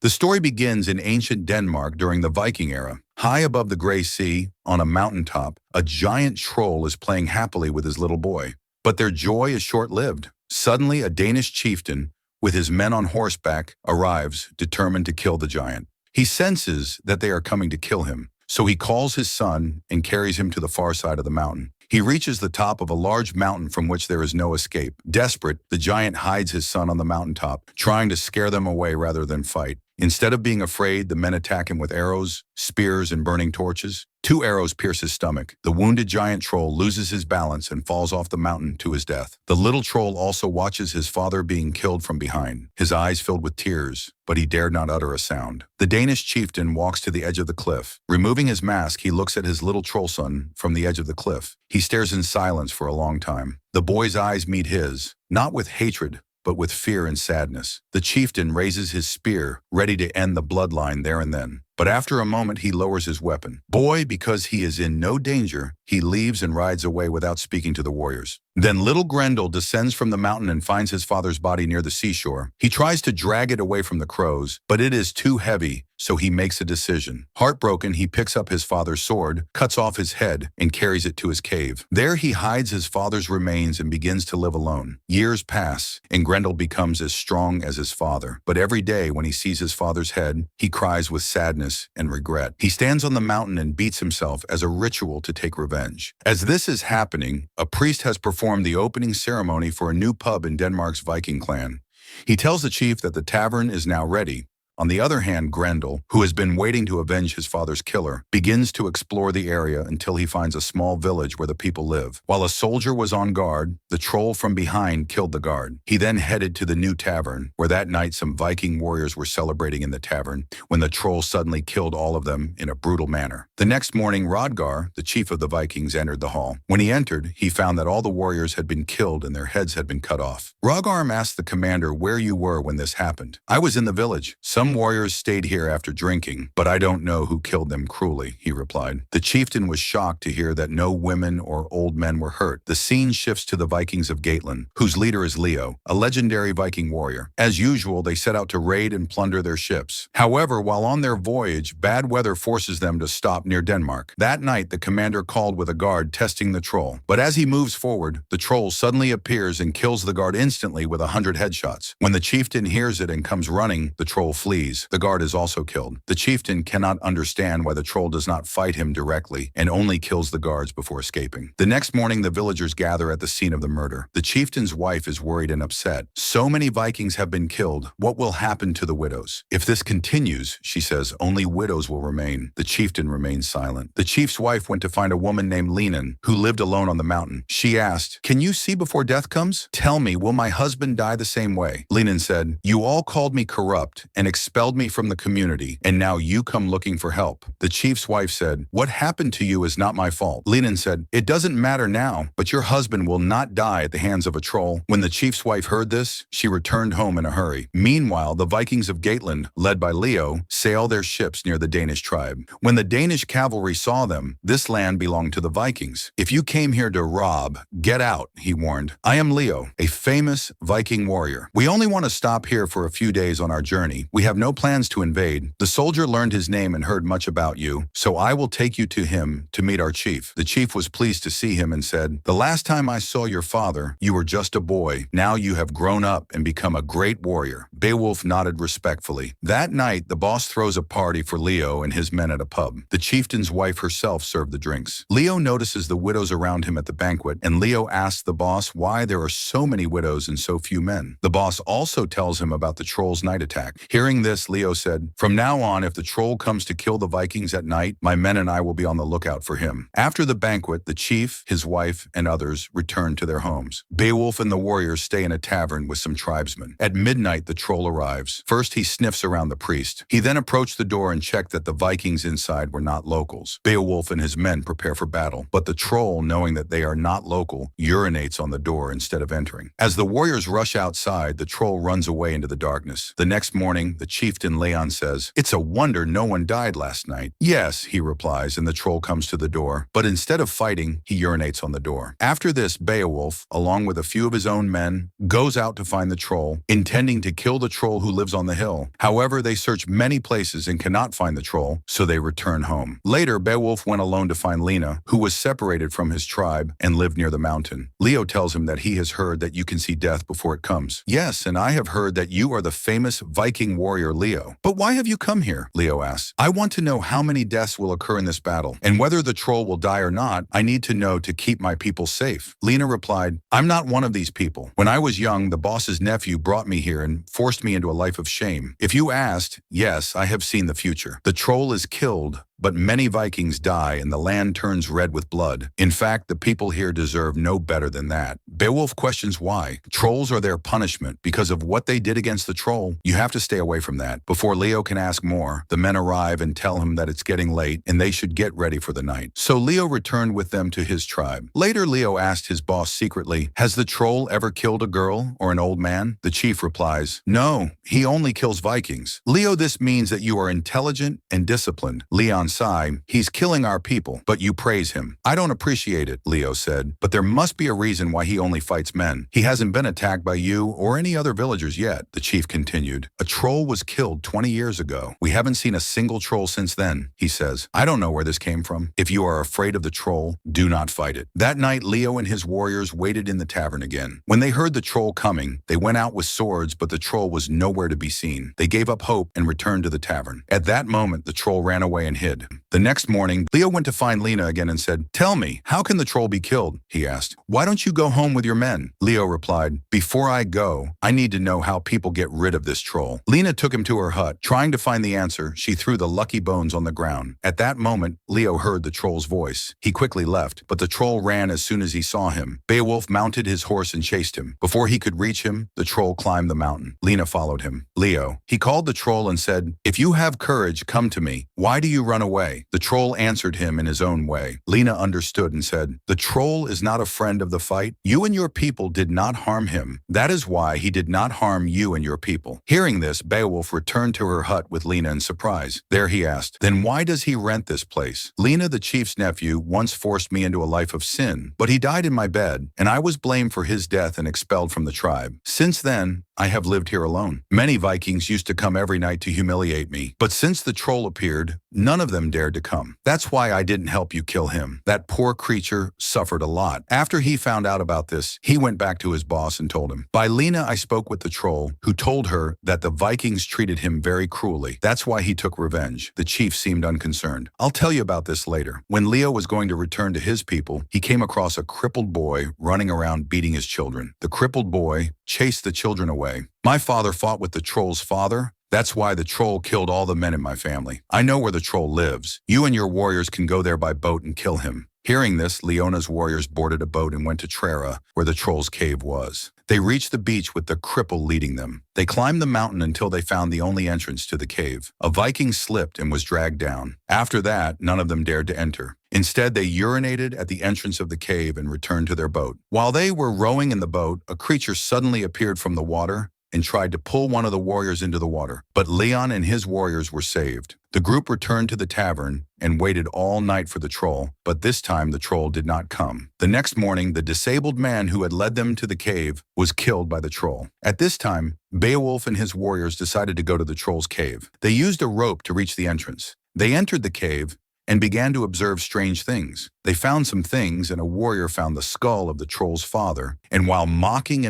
The story begins in ancient Denmark during the Viking era. High above the gray sea, on a mountaintop, a giant troll is playing happily with his little boy. But their joy is short-lived. Suddenly, a Danish chieftain, with his men on horseback, arrives, determined to kill the giant. He senses that they are coming to kill him, so he calls his son and carries him to the far side of the mountain. He reaches the top of a large mountain from which there is no escape. Desperate, the giant hides his son on the mountaintop, trying to scare them away rather than fight. Instead of being afraid, the men attack him with arrows, spears, and burning torches. 2 arrows pierce his stomach. The wounded giant troll loses his balance and falls off the mountain to his death. The little troll also watches his father being killed from behind, his eyes filled with tears, but he dared not utter a sound. The Danish chieftain walks to the edge of the cliff. Removing his mask, he looks at his little troll son from the edge of the cliff. He stares in silence for a long time. The boy's eyes meet his, not with hatred, but with fear and sadness. The chieftain raises his spear, ready to end the bloodline there and then. But after a moment, he lowers his weapon. Boy, because he is in no danger, he leaves and rides away without speaking to the warriors. Then little Grendel descends from the mountain and finds his father's body near the seashore. He tries to drag it away from the crows, but it is too heavy, so he makes a decision. Heartbroken, he picks up his father's sword, cuts off his head, and carries it to his cave. There he hides his father's remains and begins to live alone. Years pass, and Grendel becomes as strong as his father. But every day when he sees his father's head, he cries with sadness and regret. He stands on the mountain and beats himself as a ritual to take revenge. As this is happening, a priest has performed the opening ceremony for a new pub in Denmark's Viking clan. He tells the chief that the tavern is now ready. On the other hand, Grendel, who has been waiting to avenge his father's killer, begins to explore the area until he finds a small village where the people live. While a soldier was on guard, the troll from behind killed the guard. He then headed to the new tavern, where that night some Viking warriors were celebrating in the tavern, when the troll suddenly killed all of them in a brutal manner. The next morning, Rodgar, the chief of the Vikings, entered the hall. When he entered, he found that all the warriors had been killed and their heads had been cut off. Rodgar asked the commander where you were when this happened. I was in the village. Some warriors stayed here after drinking, but I don't know who killed them cruelly, he replied. The chieftain was shocked to hear that no women or old men were hurt. The scene shifts to the Vikings of Gateland, whose leader is Leo, a legendary Viking warrior. As usual, they set out to raid and plunder their ships. However, while on their voyage, bad weather forces them to stop near Denmark. That night, the commander called with a guard testing the troll. But as he moves forward, the troll suddenly appears and kills the guard instantly with 100 headshots. When the chieftain hears it and comes running, the troll flees. The guard is also killed. The chieftain cannot understand why the troll does not fight him directly and only kills the guards before escaping. The next morning, the villagers gather at the scene of the murder. The chieftain's wife is worried and upset. So many Vikings have been killed. What will happen to the widows? If this continues, she says, only widows will remain. The chieftain remains silent. The chief's wife went to find a woman named Lenan, who lived alone on the mountain. She asked, "Can you see before death comes? Tell me, will my husband die the same way?" Lenan said, "You all called me corrupt and expelled me from the community, and now you come looking for help." The chief's wife said, "What happened to you is not my fault." Lenan said, "It doesn't matter now, but your husband will not die at the hands of a troll." When the chief's wife heard this, she returned home in a hurry. Meanwhile, the Vikings of Gateland, led by Leo, sail their ships near the Danish tribe. When the Danish cavalry saw them, this land belonged to the Vikings. "If you came here to rob, get out," he warned. "I am Leo, a famous Viking warrior. We only want to stop here for a few days on our journey. We have no plans to invade. The soldier learned his name and heard much about you, so I will take you to him to meet our chief." The chief was pleased to see him and said, "The last time I saw your father, you were just a boy. Now you have grown up and become a great warrior." Beowulf nodded respectfully. That night, the boss throws a party for Leo and his men at a pub. The chieftain's wife herself served the drinks. Leo notices the widows around him at the banquet, and Leo asks the boss why there are so many widows and so few men. The boss also tells him about the troll's night attack. Hearing this, Leo said, "From now on, if the troll comes to kill the Vikings at night, my men and I will be on the lookout for him." After the banquet, the chief, his wife, and others return to their homes. Beowulf and the warriors stay in a tavern with some tribesmen. At midnight, the troll arrives. First, he sniffs around the priest. He then approached the door and checked that the Vikings inside were not locals. Beowulf and his men prepare for battle, but the troll, knowing that they are not local, urinates on the door instead of entering. As the warriors rush outside, the troll runs away into the darkness. The next morning, the chieftain Leon says, "It's a wonder no one died last night." "Yes," he replies, and the troll comes to the door. But instead of fighting, he urinates on the door. After this, Beowulf, along with a few of his own men, goes out to find the troll, intending to kill the troll who lives on the hill. However, they search many places and cannot find the troll, so they return home. Later, Beowulf went alone to find Lena, who was separated from his tribe and lived near the mountain. Leo tells him that he has heard that you can see death before it comes. "Yes, and I have heard that you are the famous Viking warrior Leo. But why have you come here?" Leo asks. "I want to know how many deaths will occur in this battle, and whether the troll will die or not, I need to know to keep my people safe." Lena replied, "I'm not one of these people. When I was young, the boss's nephew brought me here and forced me into a life of shame. If you asked, yes, I have seen the future. The troll is killed, but many Vikings die and the land turns red with blood. In fact, the people here deserve no better than that." Beowulf questions why. Trolls are their punishment because of what they did against the troll. You have to stay away from that. Before Leo can ask more, the men arrive and tell him that it's getting late and they should get ready for the night. So Leo returned with them to his tribe. Later, Leo asked his boss secretly, "Has the troll ever killed a girl or an old man?" The chief replies, "No, he only kills Vikings." "Leo, this means that you are intelligent and disciplined." Leon sighed, "He's killing our people, but you praise him." "I don't appreciate it," Leo said, "but there must be a reason why he only fights men. He hasn't been attacked by you or any other villagers yet." The chief continued, "A troll was killed 20 years ago. We haven't seen a single troll since then," he says. "I don't know where this came from. If you are afraid of the troll, do not fight it." That night, Leo and his warriors waited in the tavern again. When they heard the troll coming, they went out with swords, but the troll was nowhere to be seen. They gave up hope and returned to the tavern. At that moment, the troll ran away and hid. The next morning, Leo went to find Lena again and said, "Tell me, how can the troll be killed?" he asked. "Why don't you go home with your men?" Leo replied, "Before I go, I need to know how people get rid of this troll." Lena took him to her hut. Trying to find the answer, she threw the lucky bones on the ground. At that moment, Leo heard the troll's voice. He quickly left, but the troll ran as soon as he saw him. Beowulf mounted his horse and chased him. Before he could reach him, the troll climbed the mountain. Lena followed him. "Leo," he called the troll and said, "If you have courage, come to me. Why do you run away?" The troll answered him in his own way. Lena understood and said, "The troll is not a friend of the fight. You and your people did not harm him. That is why he did not harm you and your people." Hearing this, Beowulf returned to her hut with Lena in surprise. There he asked, "Then why does he rent this place?" "Lena, the chief's nephew, once forced me into a life of sin, but he died in my bed, and I was blamed for his death and expelled from the tribe. Since then, I have lived here alone. Many Vikings used to come every night to humiliate me, but since the troll appeared, none of them dared to come. That's why I didn't help you kill him. That poor creature suffered a lot." After he found out about this, he went back to his boss and told him, "By Lena, I spoke with the troll, who told her that the Vikings treated him very cruelly. That's why he took revenge." The chief seemed unconcerned. "I'll tell you about this later." When Leo was going to return to his people, he came across a crippled boy running around beating his children. The crippled boy chased the children away. "My father fought with the troll's father. That's why the troll killed all the men in my family. I know where the troll lives. You and your warriors can go there by boat and kill him." Hearing this, Leona's warriors boarded a boat and went to Trera, where the troll's cave was. They reached the beach with the cripple leading them. They climbed the mountain until they found the only entrance to the cave. A Viking slipped and was dragged down. After that, none of them dared to enter. Instead, they urinated at the entrance of the cave and returned to their boat. While they were rowing in the boat, a creature suddenly appeared from the water and tried to pull one of the warriors into the water. But Leon and his warriors were saved. The group returned to the tavern and waited all night for the troll, but this time the troll did not come. The next morning, the disabled man who had led them to the cave was killed by the troll. At this time, Beowulf and his warriors decided to go to the troll's cave. They used a rope to reach the entrance. They entered the cave and began to observe strange things. They found some things, and a warrior found the skull of the troll's father, and while mocking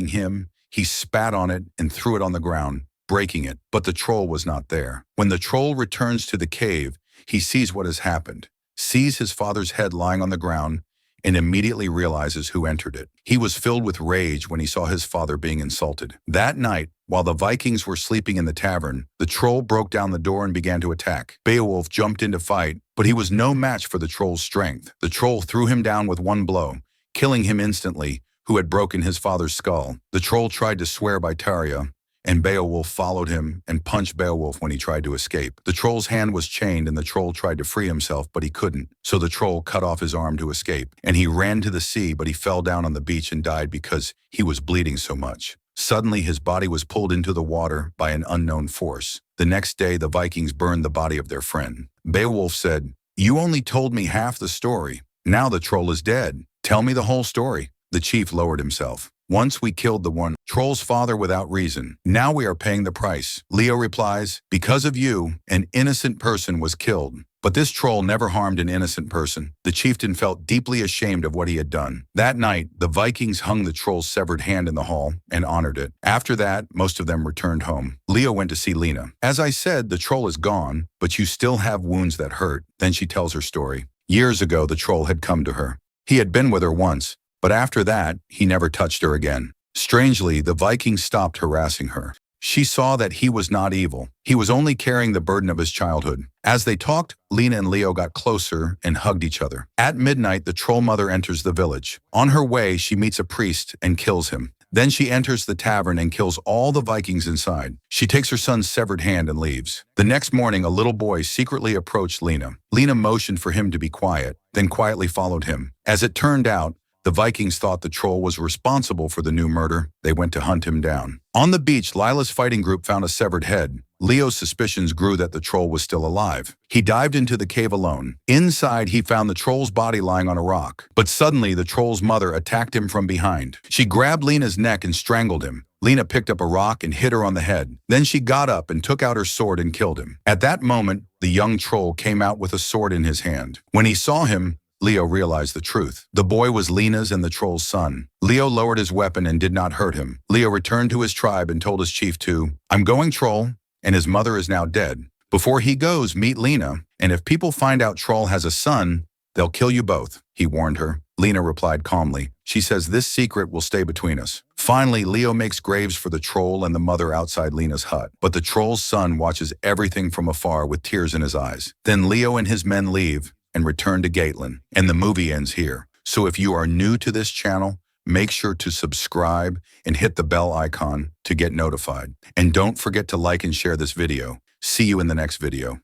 him, he spat on it and threw it on the ground, breaking it, but the troll was not there. When the troll returns to the cave, he sees what has happened, sees his father's head lying on the ground, and immediately realizes who entered it. He was filled with rage when he saw his father being insulted. That night, while the Vikings were sleeping in the tavern, the troll broke down the door and began to attack. Beowulf jumped in to fight, but he was no match for the troll's strength. The troll threw him down with one blow, killing him instantly, who had broken his father's skull. The troll tried to swear by Tarja, and Beowulf followed him and punched Beowulf when he tried to escape. The troll's hand was chained and the troll tried to free himself, but he couldn't. So the troll cut off his arm to escape, and he ran to the sea, but he fell down on the beach and died because he was bleeding so much. Suddenly, his body was pulled into the water by an unknown force. The next day, the Vikings burned the body of their friend. Beowulf said, "You only told me half the story. Now the troll is dead. Tell me the whole story." The chief lowered himself. "Once we killed the one troll's father without reason. Now we are paying the price." Leo replies, "Because of you, an innocent person was killed." But this troll never harmed an innocent person. The chieftain felt deeply ashamed of what he had done. That night, the Vikings hung the troll's severed hand in the hall and honored it. After that, most of them returned home. Leo went to see Lena. "As I said, the troll is gone, but you still have wounds that hurt." Then she tells her story. Years ago, the troll had come to her. He had been with her once, but after that, he never touched her again. Strangely, the Vikings stopped harassing her. She saw that he was not evil. He was only carrying the burden of his childhood. As they talked, Lena and Leo got closer and hugged each other. At midnight, the troll mother enters the village. On her way, she meets a priest and kills him. Then she enters the tavern and kills all the Vikings inside. She takes her son's severed hand and leaves. The next morning, a little boy secretly approached Lena. Lena motioned for him to be quiet, then quietly followed him. As it turned out, the Vikings thought the troll was responsible for the new murder. They went to hunt him down. On the beach, Lila's fighting group found a severed head. Leo's suspicions grew that the troll was still alive. He dived into the cave alone. Inside, he found the troll's body lying on a rock. But suddenly, the troll's mother attacked him from behind. She grabbed Lena's neck and strangled him. Lena picked up a rock and hit her on the head. Then she got up and took out her sword and killed him. At that moment, the young troll came out with a sword in his hand. When he saw him, Leo realized the truth. The boy was Lena's and the troll's son. Leo lowered his weapon and did not hurt him. Leo returned to his tribe and told his chief to, "I'm going, troll," and his mother is now dead. Before he goes, meet Lena, and if people find out troll has a son, they'll kill you both, he warned her. Lena replied calmly. She says this secret will stay between us. Finally, Leo makes graves for the troll and the mother outside Lena's hut. But the troll's son watches everything from afar with tears in his eyes. Then Leo and his men leave and return to Gatelin, and the movie ends here. So if you are new to this channel, make sure to subscribe and hit the bell icon to get notified. And don't forget to like and share this video. See you in the next video.